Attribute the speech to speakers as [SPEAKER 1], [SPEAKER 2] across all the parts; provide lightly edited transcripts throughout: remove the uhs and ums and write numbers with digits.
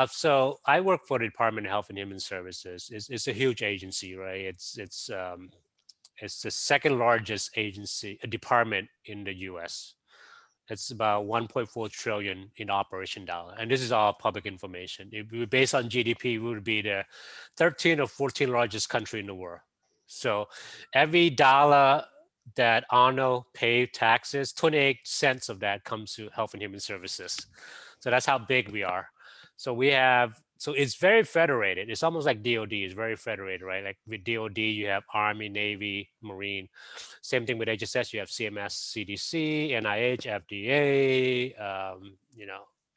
[SPEAKER 1] So I work for the Department of Health and Human Services. It's a huge agency, right? It's the second largest agency, a department in the U.S. It's about 1.4 trillion in operation dollar, and this is all public information. If we were based on GDP, we would be the 13 or 14 largest country in the world. So every dollar that Arno pay taxes, 28 cents of that comes to Health and Human Services. So that's how big we are. So we have, so it's very federated. It's almost like DOD is very federated, right? Like with DOD, you have Army, Navy, Marine. Same thing with HSS. You have CMS, CDC, NIH, FDA,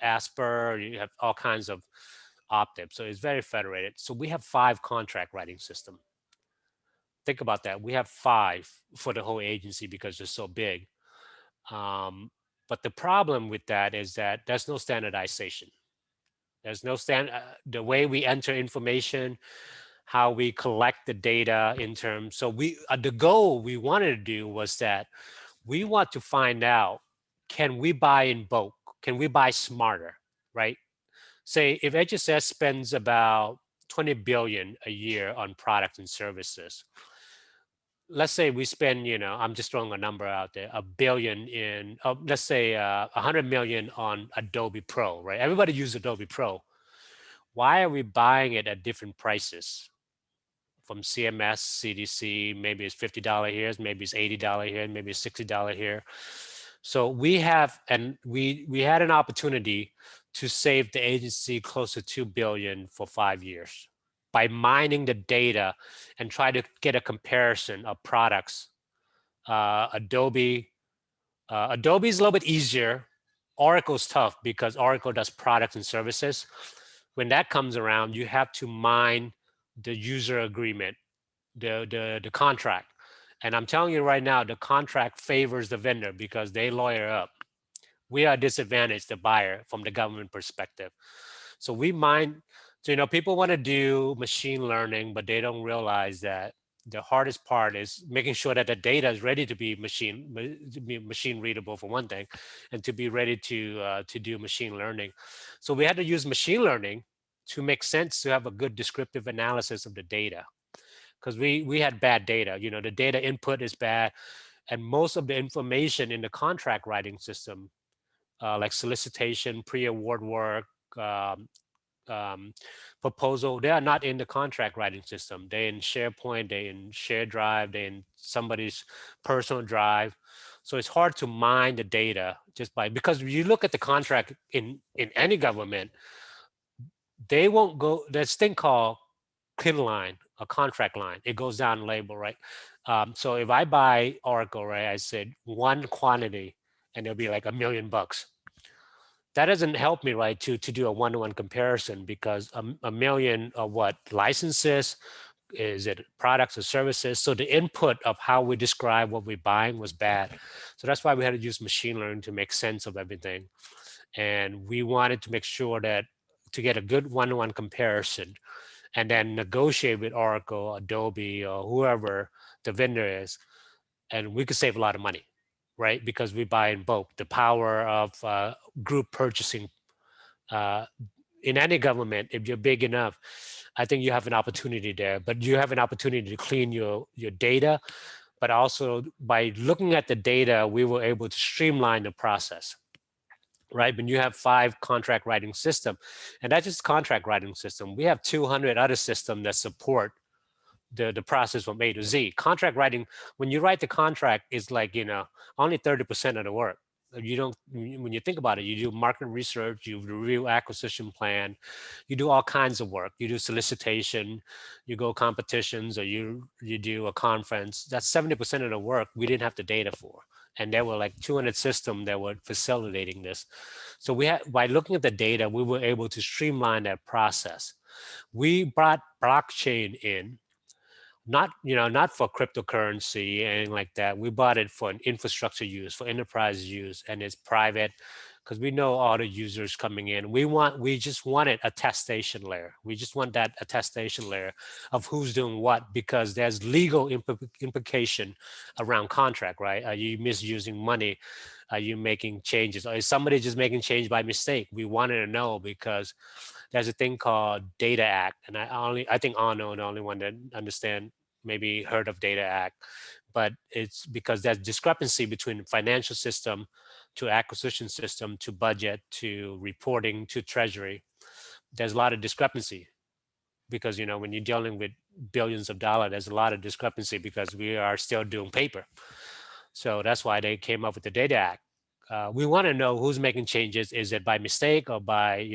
[SPEAKER 1] ASPR. You have all kinds of OPTIP. So it's very federated. So we have 5 contract writing system. Think about that. We have 5 for the whole agency because they're so big. But the problem with that is that there's no standardization. There's no the way we enter information, how we collect the data in terms. So the goal we wanted to do was that we want to find out, can we buy in bulk? Can we buy smarter, right? Say if HSS spends about 20 billion a year on products and services, let's say we spend, I'm just throwing a number out there, a billion in, let's say 100 million on Adobe Pro, right? Everybody uses Adobe Pro. Why are we buying it at different prices? From CMS, CDC, maybe it's $50 here, maybe it's $80 here, maybe it's $60 here. So we have, and we had an opportunity to save the agency close to 2 billion for 5 years by mining the data and try to get a comparison of products. Adobe is a little bit easier. Oracle's tough because Oracle does products and services. When that comes around, you have to mine the user agreement, the contract. And I'm telling you right now, the contract favors the vendor because they lawyer up. We are disadvantaged, the buyer, from the government perspective. So we mine, so people want to do machine learning, but they don't realize that the hardest part is making sure that the data is ready to be machine readable, for one thing, and to be ready to do machine learning. So we had to use machine learning to make sense, to have a good descriptive analysis of the data, because we had bad data. The data input is bad, and most of the information in the contract writing system, like solicitation, pre-award work, proposal, they are not in the contract writing system. They're in SharePoint, they're in shared drive, they're in somebody's personal drive. So it's hard to mine the data just because you look at the contract in any government, they won't go, there's thing called CLIN line, a contract line. It goes down label, right? So if I buy Oracle, right, I said one quantity and it'll be like $1 million. That doesn't help me, right, to do a one-to-one comparison, because a million of what licenses, is it products or services? So the input of how we describe what we're buying was bad. So that's why we had to use machine learning to make sense of everything. And we wanted to make sure that to get a good one-to-one comparison and then negotiate with Oracle, Adobe, or whoever the vendor is, and we could save a lot of money, right? Because we buy in bulk. The power of group purchasing in any government, if you're big enough, I think you have an opportunity there. But you have an opportunity to clean your data. But also by looking at the data, we were able to streamline the process, right? When you have 5 contract writing system, and that's just contract writing system, we have 200 other systems that support the process from A to Z. Contract writing, when you write the contract, is like, only 30% of the work. You don't, when you think about it, you do market research, you review acquisition plan, you do all kinds of work. You do solicitation, you go competitions, or you do a conference. That's 70% of the work we didn't have the data for. And there were like 200 systems that were facilitating this. So we had, by looking at the data, we were able to streamline that process. We brought blockchain in, not for cryptocurrency and like that. We bought it for an infrastructure use, for enterprise use, and it's private because we know all the users coming in. We just wanted a attestation layer. We just want that attestation layer of who's doing what, because there's legal implication around contract, right? Are you misusing money? Are you making changes? Or is somebody just making change by mistake? We wanted to know, because there's a thing called Data Act, and I think Arno the only one that understand, maybe heard of Data Act, but it's because there's discrepancy between financial system to acquisition system to budget to reporting to treasury. There's a lot of discrepancy because when you're dealing with billions of dollars, there's a lot of discrepancy because we are still doing paper. So that's why they came up with the Data Act. We want to know who's making changes. Is it by mistake or by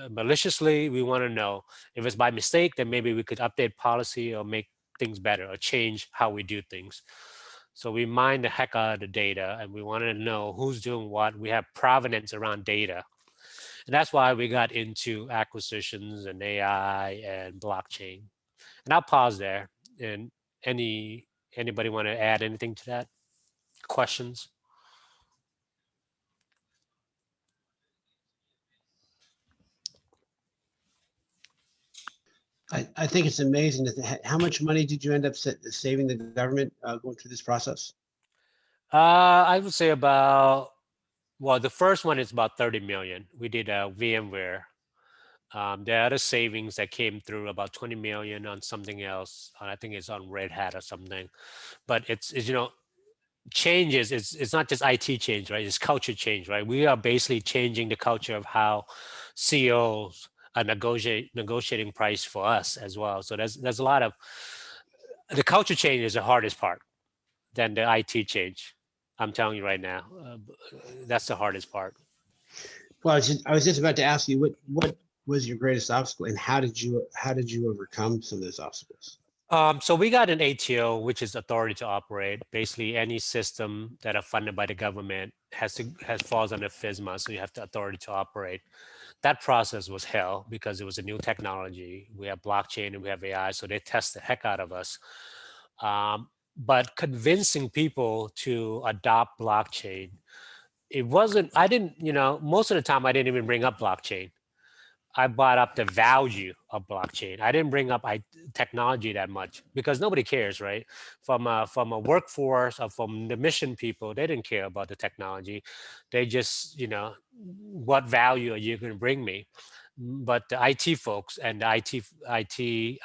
[SPEAKER 1] maliciously? We want to know. If it's by mistake, then maybe we could update policy or make things better or change how we do things. So we mine the heck out of the data, and we want to know who's doing what. We have provenance around data. And that's why we got into acquisitions and AI and blockchain. And I'll pause there. And anybody want to add anything to that? Questions?
[SPEAKER 2] I think it's amazing that how much money did you end up saving the government going through this process?
[SPEAKER 1] I would say about, well, the first one is about 30 million. We did a VMware. There are other savings that came through, about 20 million on something else. I think it's on Red Hat or something. But it's changes. It's not just IT change, right? It's culture change, right? We are basically changing the culture of how CEOs are negotiating price for us as well. So there's a lot of, the culture change is the hardest part than the IT change. I'm telling you right now, that's the hardest part.
[SPEAKER 2] Well, I was just about to ask you what was your greatest obstacle, and how did you overcome some of those obstacles?
[SPEAKER 1] So we got an ATO, which is authority to operate. Basically, any system that are funded by the government has falls under FISMA, so you have the authority to operate. That process was hell because it was a new technology. We have blockchain and we have AI, so they test the heck out of us. But convincing people to adopt blockchain, it wasn't. I didn't. Most of the time, I didn't even bring up blockchain. I brought up the value of blockchain. I didn't bring up technology that much because nobody cares, right? From a workforce or from the mission people, they didn't care about the technology. They just, what value are you going to bring me? But the IT folks and the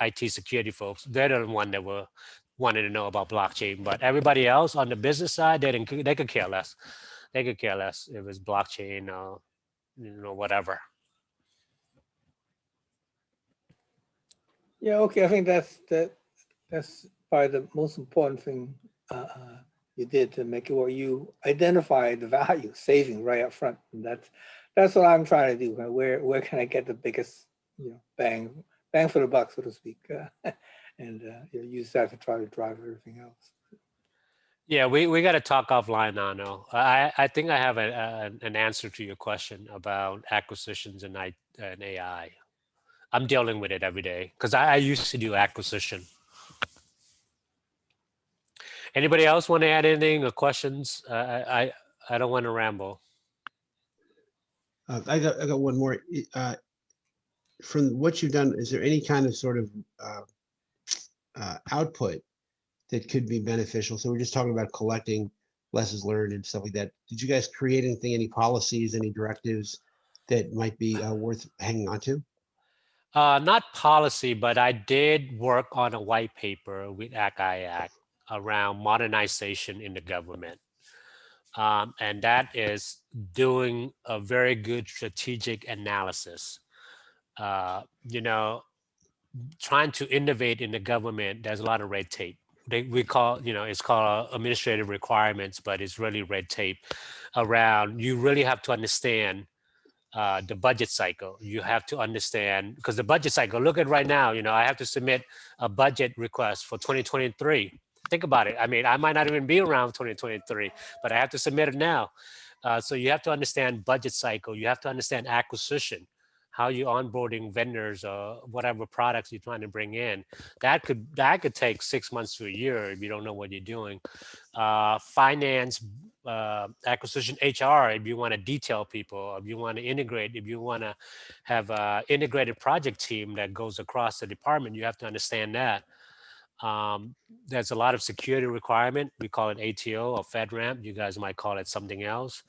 [SPEAKER 1] IT security folks, they're the one that were wanted to know about blockchain. But everybody else on the business side, they could care less. They could care less if it's blockchain or whatever.
[SPEAKER 3] Yeah, okay. I think that's probably the most important thing you did to make it, where you identify the value saving right up front, and that's what I'm trying to do. Where can I get the biggest bang for the buck, so to speak, and use that to try to drive everything else.
[SPEAKER 1] Yeah, we got to talk offline, Nano. I think I have an answer to your question about acquisitions and AI. I'm dealing with it every day because I used to do acquisition. Anybody else want to add anything or questions? I don't want to ramble.
[SPEAKER 2] I got one more. From what you've done, is there any kind of sort of output that could be beneficial? So we're just talking about collecting lessons learned and stuff like that. Did you guys create anything, any policies, any directives that might be worth hanging on to?
[SPEAKER 1] Not policy, but I did work on a white paper with ACIAC around modernization in the government. And that is doing a very good strategic analysis. Trying to innovate in the government, there's a lot of red tape. We call, it's called administrative requirements, but it's really red tape around. You really have to understand the budget cycle. You have to understand, because the budget cycle, look at right now, I have to submit a budget request for 2023. Think about it. I mean, I might not even be around 2023, but I have to submit it now. So you have to understand budget cycle. You have to understand acquisition, how you onboarding vendors or whatever products you're trying to bring in. That could take 6 months to a year if you don't know what you're doing. Finance, acquisition, HR, if you want to detail people, if you want to integrate, if you want to have an integrated project team that goes across the department, you have to understand that. There's a lot of security requirement. We call it ATO or FedRAMP. You guys might call it something else.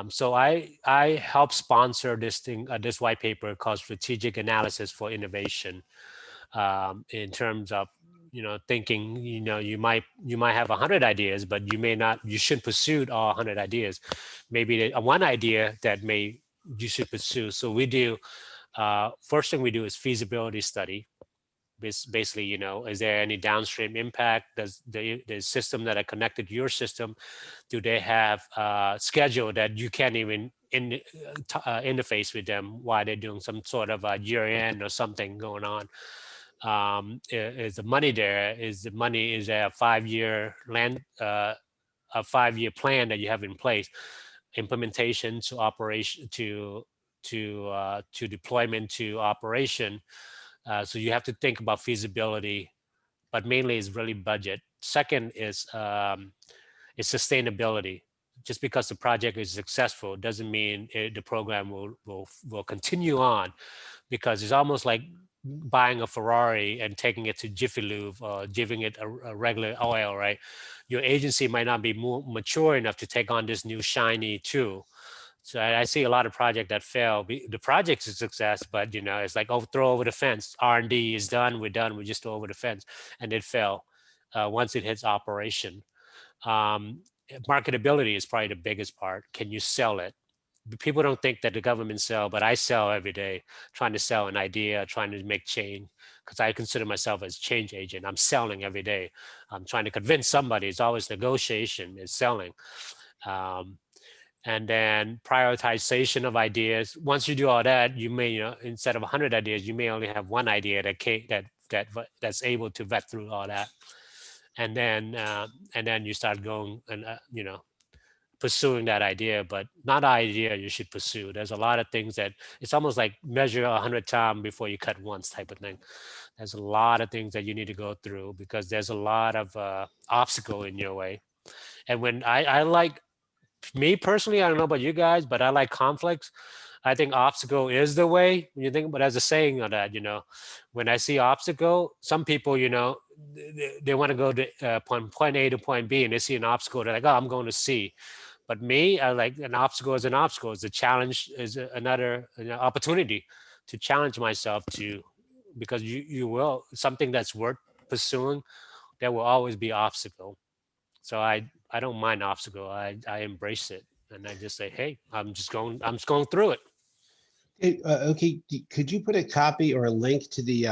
[SPEAKER 1] So I help sponsor this thing, this white paper called Strategic Analysis for Innovation, in terms of thinking. You might have 100 ideas, but you shouldn't pursue all 100 ideas. Maybe one idea that you should pursue. So we do, first thing we do is feasibility study. Basically, is there any downstream impact? Does the system that are connected to your system, do they have a schedule that you can't even interface with them while they're doing some sort of a year end or something going on? Is the money there? Is there a 5-year a 5-year plan that you have in place, implementation to operation to deployment to operation? So you have to think about feasibility, but mainly is really budget. Second is sustainability. Just because the project is successful doesn't mean the program will continue on, because it's almost like buying a Ferrari and taking it to Jiffy Lube or giving it a regular oil, right? Your agency might not be more mature enough to take on this new shiny tool. So I see a lot of projects that fail. The project's a success, but it's like, oh, throw over the fence. R&D is done. We're done. We just throw over the fence, and it fell once it hits operation. Um, Marketability is probably the biggest part. Can you sell it? People don't think that the government sell, but I sell every day, trying to sell an idea, trying to make change, because I consider myself as change agent. I'm selling every day. I'm trying to convince somebody. It's always negotiation. It's selling. Um, and then prioritization of ideas. Once you do all that, you may, instead of 100 ideas, you may only have one idea that's able to vet through all that. And then you start going and pursuing that idea, but not an idea you should pursue. There's a lot of things that it's almost like measure 100 times before you cut once type of thing. There's a lot of things that you need to go through because there's a lot of obstacle in your way. And when I like, me personally, I don't know about you guys, but I like conflicts. I think obstacle is the way. When you think, but as a saying of that, when I see obstacle, some people, they want to go to point A to point B, and they see an obstacle, they're like, oh, I'm going to C. But me, I like, an obstacle is an obstacle. It's a challenge, is another opportunity to challenge myself to, because you will, something that's worth pursuing, there will always be obstacle. So I don't mind obstacle. I embrace it, and I just say, hey, I'm just going through it.
[SPEAKER 2] Okay, could you put a copy or a link to the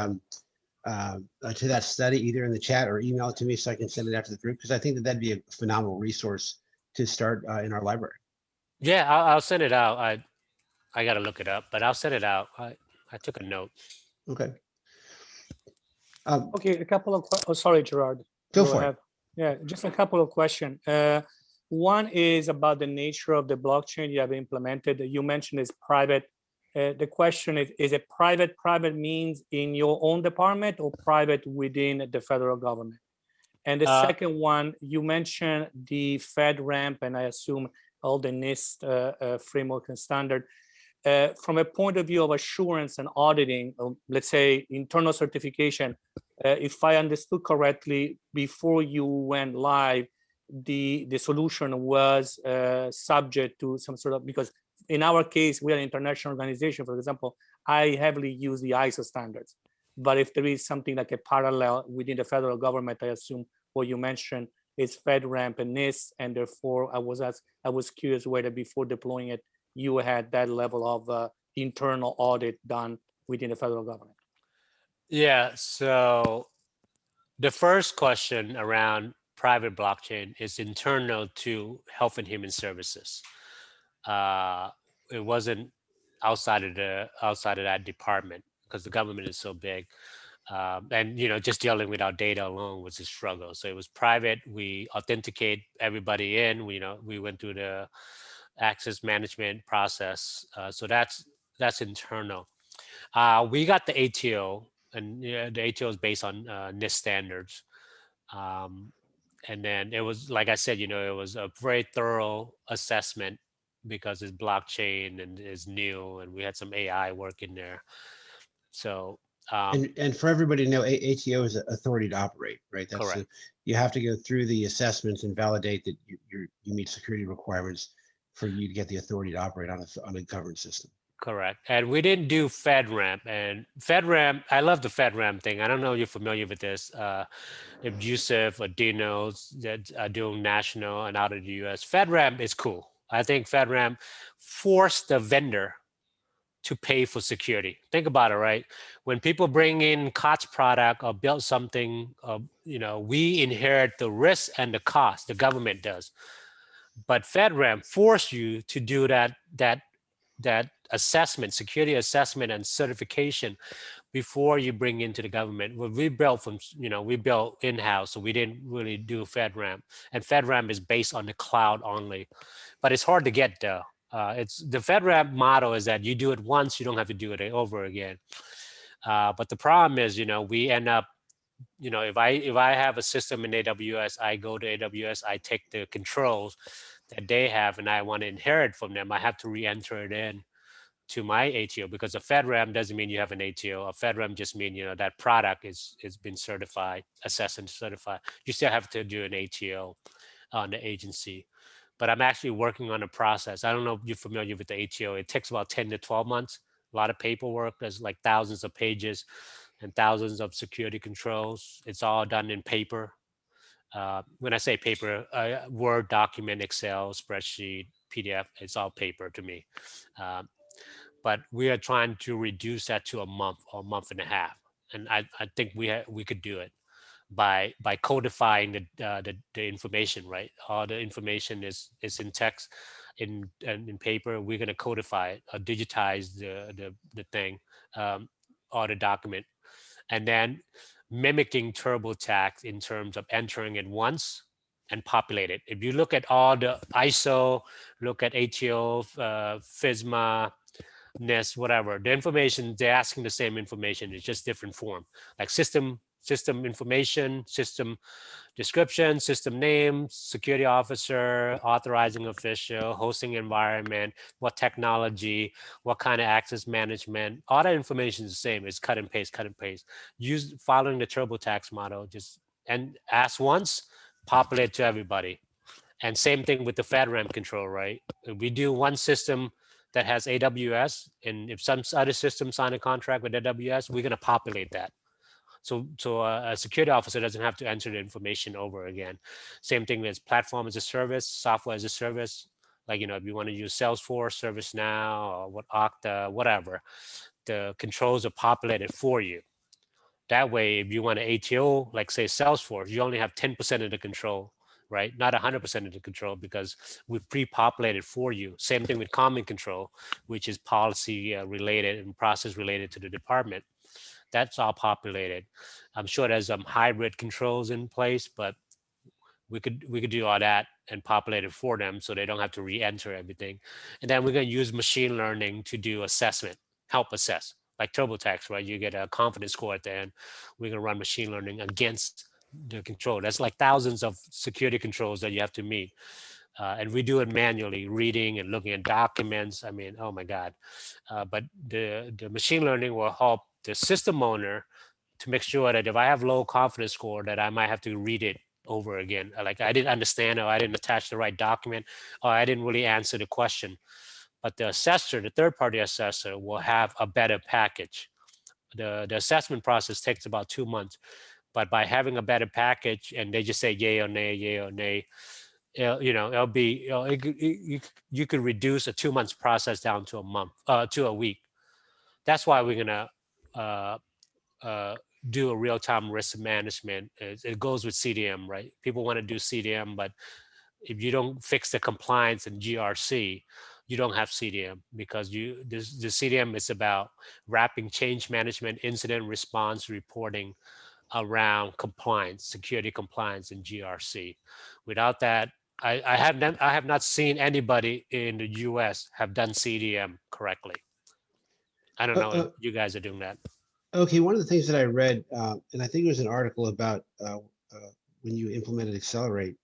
[SPEAKER 2] to that study either in the chat or email it to me so I can send it out to the group? Because I think that that'd be a phenomenal resource to start in our library.
[SPEAKER 1] Yeah, I'll send it out. I got to look it up, but I'll send it out. I took a note.
[SPEAKER 2] Okay.
[SPEAKER 4] Okay, a couple of, oh, sorry, Gerard.
[SPEAKER 2] Go for it.
[SPEAKER 4] Yeah, just a couple of questions. One is about the nature of the blockchain you have implemented. You mentioned it's private. The question is it private? Private means in your own department or private within the federal government? And the second one, you mentioned the FedRAMP, and I assume all the NIST framework and standard. From a point of view of assurance and auditing, let's say internal certification, if I understood correctly, before you went live, the solution was subject to some sort of, because in our case, we are an international organization, for example, I heavily use the ISO standards. But if there is something like a parallel within the federal government, I assume what you mentioned is FedRAMP and NIST, and therefore I was curious whether before deploying it, you had that level of internal audit done within the federal government.
[SPEAKER 1] Yeah. So the first question around private blockchain is internal to Health and Human Services. It wasn't outside of that department because the government is so big. And just dealing with our data alone was a struggle. So it was private. We authenticate everybody in. We went through the access management process. So that's internal. We got the ATO, and the ATO is based on NIST standards. And then it was, like I said, it was a very thorough assessment because it's blockchain and is new, and we had some AI work in there. So
[SPEAKER 2] and for everybody to know, ATO is authority to operate, right? That's
[SPEAKER 1] correct.
[SPEAKER 2] You have to go through the assessments and validate that you meet security requirements for you to get the authority to operate on a governed system.
[SPEAKER 1] Correct. And we didn't do FedRAMP. And FedRAMP, I love the FedRAMP thing. I don't know if you're familiar with this. If Yusuf or Dinos that are doing national and out of the US, FedRAMP is cool. I think FedRAMP forced the vendor to pay for security. Think about it, right? When people bring in COTS product or build something, we inherit the risk and the cost. The government does. But FedRAMP forced you to do that assessment, security assessment and certification before you bring into the government. Well, we built we built in-house, so we didn't really do FedRAMP. And FedRAMP is based on the cloud only, but it's hard to get though. It's the FedRAMP model is that you do it once, you don't have to do it over again. But the problem is, we end up, if I have a system in AWS, I go to AWS, I take the controls that they have, and I want to inherit from them. I have to re-enter it in to my ATO, because a FedRAMP doesn't mean you have an ATO. A FedRAMP just means that product is been certified, assessed and certified. You still have to do an ATO on the agency. But I'm actually working on a process. I don't know if you're familiar with the ATO. It takes about 10 to 12 months. A lot of paperwork. There's like thousands of pages and thousands of security controls. It's all done in paper. When I say paper, Word document, Excel, spreadsheet, PDF, it's all paper to me. But we are trying to reduce that to a month or a month and a half. And I think we could do it by codifying the information, right? All the information is in text, in paper. We're going to codify it, or digitize the thing, or the document, and then mimicking TurboTax in terms of entering it once and populate it. If you look at all the ISO, look at ATO, FISMA, NIST, whatever, the information, they're asking the same information, it's just different form. Like system information, system description, system name, security officer, authorizing official, hosting environment, what technology, what kind of access management, all that information is the same. It's cut and paste. Use following the TurboTax model, just and ask once, populate to everybody. And same thing with the FedRAMP control, right? If we do one system that has AWS, and if some other system sign a contract with AWS, we're going to populate that. So a security officer doesn't have to enter the information over again. Same thing with platform as a service, software as a service. Like, if you want to use Salesforce, ServiceNow, or Okta, whatever, the controls are populated for you. That way, if you want an ATO, like say Salesforce, you only have 10% of the control, right? Not 100% of the control, because we pre-populated for you. Same thing with common control, which is policy related and process related to the department. That's all populated. I'm sure there's some hybrid controls in place, but we could do all that and populate it for them, so they don't have to re-enter everything. And then we're going to use machine learning to do assessment, help assess, like TurboTax, right? You get a confidence score at the end. We're going to run machine learning against the control. That's like thousands of security controls that you have to meet. And we do it manually, reading and looking at documents. I mean, oh my God. But the machine learning will help the system owner to make sure that if I have low confidence score, that I might have to read it over again. Like I didn't understand, or I didn't attach the right document, or I didn't really answer the question. But the assessor, the third-party assessor, will have a better package. The assessment process takes about 2 months. But by having a better package, and they just say yay or nay, it'll be, you could reduce a 2 months process down to a month, to a week. That's why we're gonna do a real-time risk management. It goes with CDM, right? People want to do CDM, but if you don't fix the compliance and GRC, you don't have CDM, because the CDM is about wrapping change management, incident response reporting around compliance, security compliance, and GRC. Without that, I have not seen anybody in the US have done CDM correctly. I don't know if you guys are doing that.
[SPEAKER 2] Okay, one of the things that I read, and I think it was an article about when you implemented Accelerate,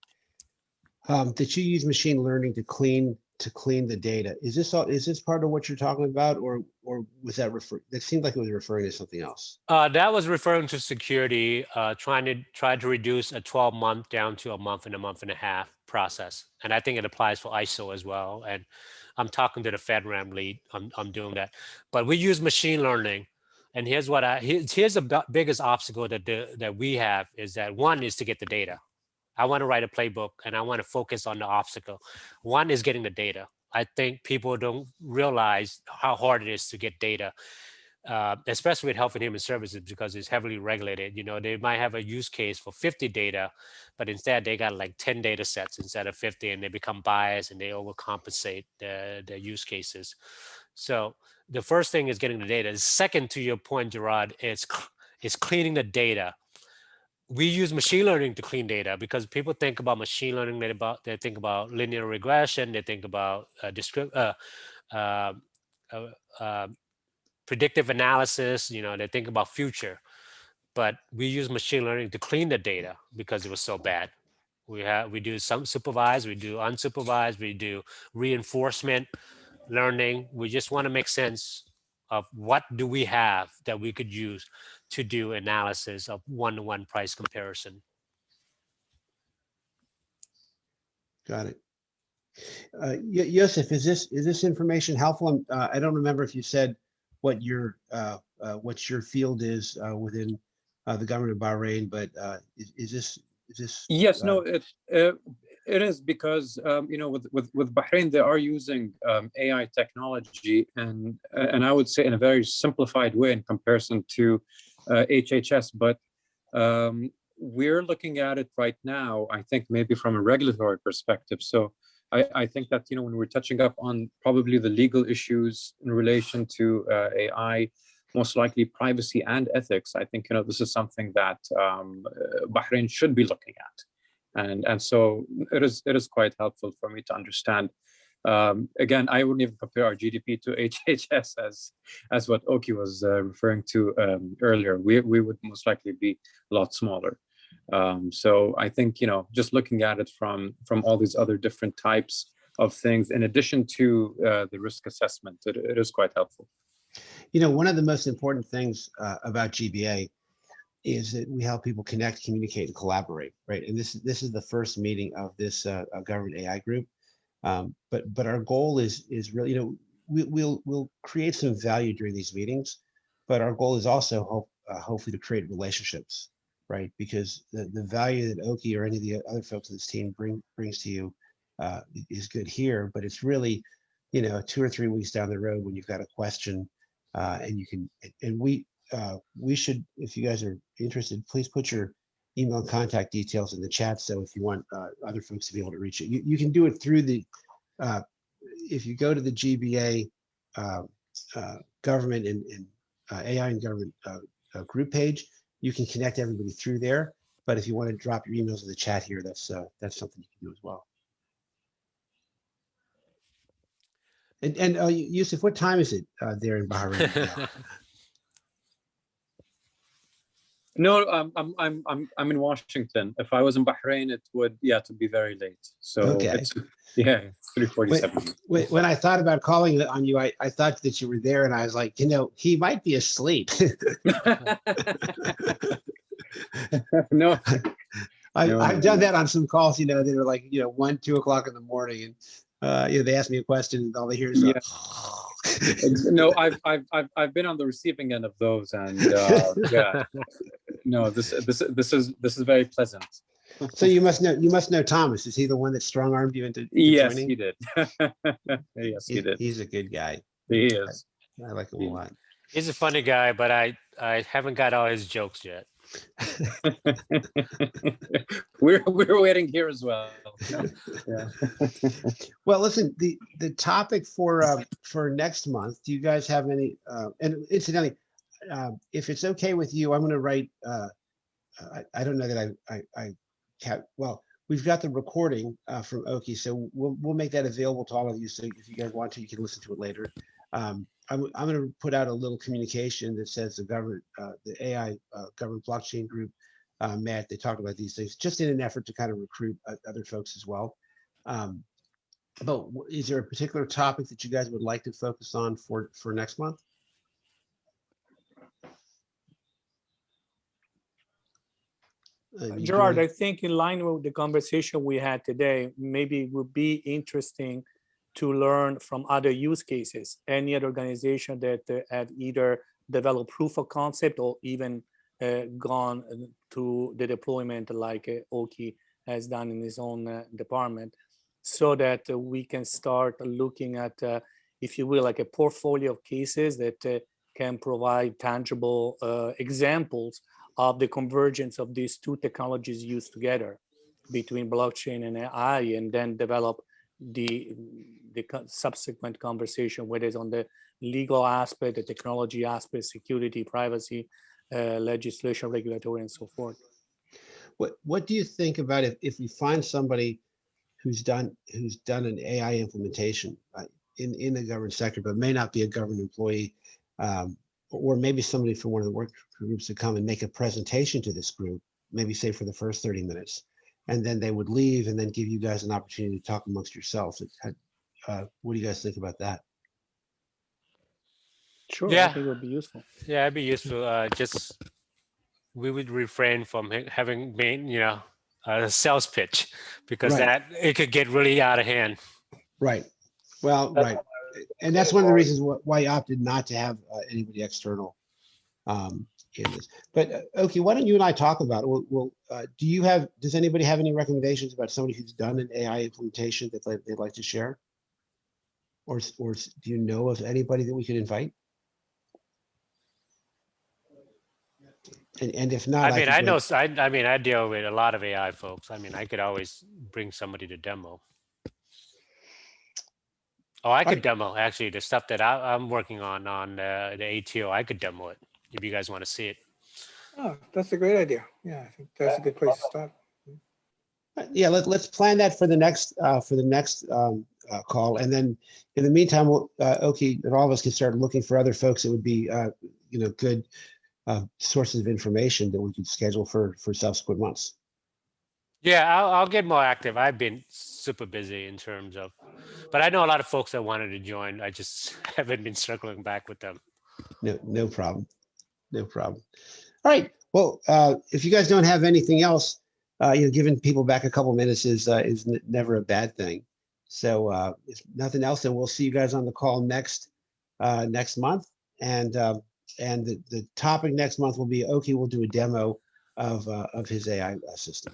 [SPEAKER 2] that you use machine learning to clean to clean the data. Is this part of what you're talking about, or was that that seemed like it was referring to something else?
[SPEAKER 1] That was referring to security, try to reduce a 12-month down to a month and a half process. And I think it applies for ISO as well. And I'm talking to the FedRAMP lead. I'm doing that. But we use machine learning. And here's the biggest obstacle that we have is that one is to get the data. I want to write a playbook and I want to focus on the obstacle. One is getting the data. I think people don't realize how hard it is to get data, especially with health and human services, because it's heavily regulated. You know, they might have a use case for 50 data, but instead they got like 10 data sets instead of 50, and they become biased and they overcompensate the use cases. So the first thing is getting the data. The second, to your point, Gerard, is cleaning the data. We use machine learning to clean data because people think about machine learning, they think about linear regression, they think about uh, uh, predictive analysis, you know, they think about future. But we use machine learning to clean the data because it was so bad. We do some supervised, we do unsupervised, we do reinforcement learning. We just want to make sense of what do we have that we could use to do analysis of one-to-one price comparison.
[SPEAKER 2] Got it. Yosef, is this information helpful? I don't remember if you said what your field is within the government of Bahrain, but is this?
[SPEAKER 5] Yes, no, it is because you know, with Bahrain, they are using AI technology, and I would say in a very simplified way in comparison to HHS, but we're looking at it right now, I think maybe from a regulatory perspective. So I think that, you know, when we're touching up on probably the legal issues in relation to AI, most likely privacy and ethics, I think, you know, this is something that Bahrain should be looking at. And so it is quite helpful for me to understand. Again, I wouldn't even compare our GDP to HHS as what Oki was referring to earlier. We would most likely be a lot smaller. So I think, you know, just looking at it from all these other different types of things, in addition to the risk assessment, it is quite helpful.
[SPEAKER 2] You know, one of the most important things about GBA is that we help people connect, communicate, and collaborate, right? And this is the first meeting of this government AI group. But our goal is really, you know, we'll create some value during these meetings, but our goal is also hopefully to create relationships, right? Because the value that Oki or any of the other folks in this team brings to you is good here, but it's really, you know, 2 or 3 weeks down the road when you've got a question and you can, and we should, if you guys are interested, please put your email and contact details in the chat. So if you want other folks to be able to reach you, you can do it through the, if you go to the GBA government and AI and government group page, you can connect everybody through there. But if you want to drop your emails in the chat here, that's something you can do as well. And Yusuf, what time is it there in Bahrain now?
[SPEAKER 5] No, I'm in Washington. If I was in Bahrain, it would to be very late. So
[SPEAKER 2] Okay.
[SPEAKER 5] it's 3:47.
[SPEAKER 2] When I thought about calling on you, I thought that you were there, and I was like, you know, he might be asleep.
[SPEAKER 5] No,
[SPEAKER 2] I've done that on some calls. You know, they were like, you know, 1, 2 o'clock in the morning, and you know, they asked me a question, and all they hear is
[SPEAKER 5] no, I've been on the receiving end of those, and yeah, no, this is very pleasant.
[SPEAKER 2] So you must know Thomas. Is he the one that strong armed you into
[SPEAKER 5] Yes,
[SPEAKER 2] joining?
[SPEAKER 5] he did. Yes, he did.
[SPEAKER 2] He's a good guy.
[SPEAKER 5] He is.
[SPEAKER 2] I like him a lot.
[SPEAKER 1] He's a funny guy, but I haven't got all his jokes yet.
[SPEAKER 5] we're waiting here as well. Yeah.
[SPEAKER 2] Well, listen, the topic for next month. Do you guys have any? And incidentally, if it's okay with you, I'm going to write. I don't know that I have. Well, we've got the recording from Oki, so we'll make that available to all of you. So if you guys want to, you can listen to it later. I'm going to put out a little communication that says the government, the AI government blockchain group met. They talked about these things just in an effort to kind of recruit other folks as well. But is there a particular topic that you guys would like to focus on for next month? You
[SPEAKER 4] Gerard,
[SPEAKER 2] doing-
[SPEAKER 4] I think in line with the conversation we had today, maybe it would be interesting to learn from other use cases. Any other organization that have either developed proof of concept or even gone to the deployment like Oki has done in his own department, so that we can start looking at, if you will, like a portfolio of cases that can provide tangible examples of the convergence of these two technologies used together between blockchain and AI, and then develop the subsequent conversation, whether it's on the legal aspect, the technology aspect, security, privacy, legislation, regulatory, and so forth.
[SPEAKER 2] What do you think about if we find somebody who's done an AI implementation in the government sector, but may not be a government employee, or maybe somebody from one of the work groups to come and make a presentation to this group, maybe say for the first 30 minutes, and then they would leave and then give you guys an opportunity to talk amongst yourselves. What do you guys think about that?
[SPEAKER 4] Sure, I
[SPEAKER 1] Yeah.
[SPEAKER 4] think it would be useful.
[SPEAKER 1] Yeah, it'd be useful. Just we would refrain from having been, a sales pitch, because
[SPEAKER 2] Right.
[SPEAKER 1] that it could get really out of hand.
[SPEAKER 2] Right. Well, right. And that's one of the reasons why I opted not to have anybody external in this. But okay, why don't you and I talk about it? Well, does anybody have any recommendations about somebody who's done an AI implementation that they'd like to share? Or do you know of anybody that we could invite? And if not,
[SPEAKER 1] I mean,
[SPEAKER 2] could
[SPEAKER 1] I
[SPEAKER 2] go-
[SPEAKER 1] know. I mean, I deal with a lot of AI folks. I mean, I could always bring somebody to demo. Oh, I could
[SPEAKER 2] Right.
[SPEAKER 1] demo actually the stuff that I'm working on the ATO. I could demo it if you guys want to see it.
[SPEAKER 3] Oh, that's a great idea. Yeah, I think that's a good place to start.
[SPEAKER 2] Yeah, let's plan that for the next call, and then in the meantime, Oki and all of us can start looking for other folks that would be good sources of information that we could schedule for subsequent months.
[SPEAKER 1] Yeah, I'll get more active. I've been super busy in terms of, but I know a lot of folks that wanted to join. I just haven't been circling back with them.
[SPEAKER 2] No problem. No problem. All right. Well, if you guys don't have anything else, giving people back a couple minutes is never a bad thing. So if nothing else, then we'll see you guys on the call next month. And the topic next month will be Oki will do a demo of his AI system.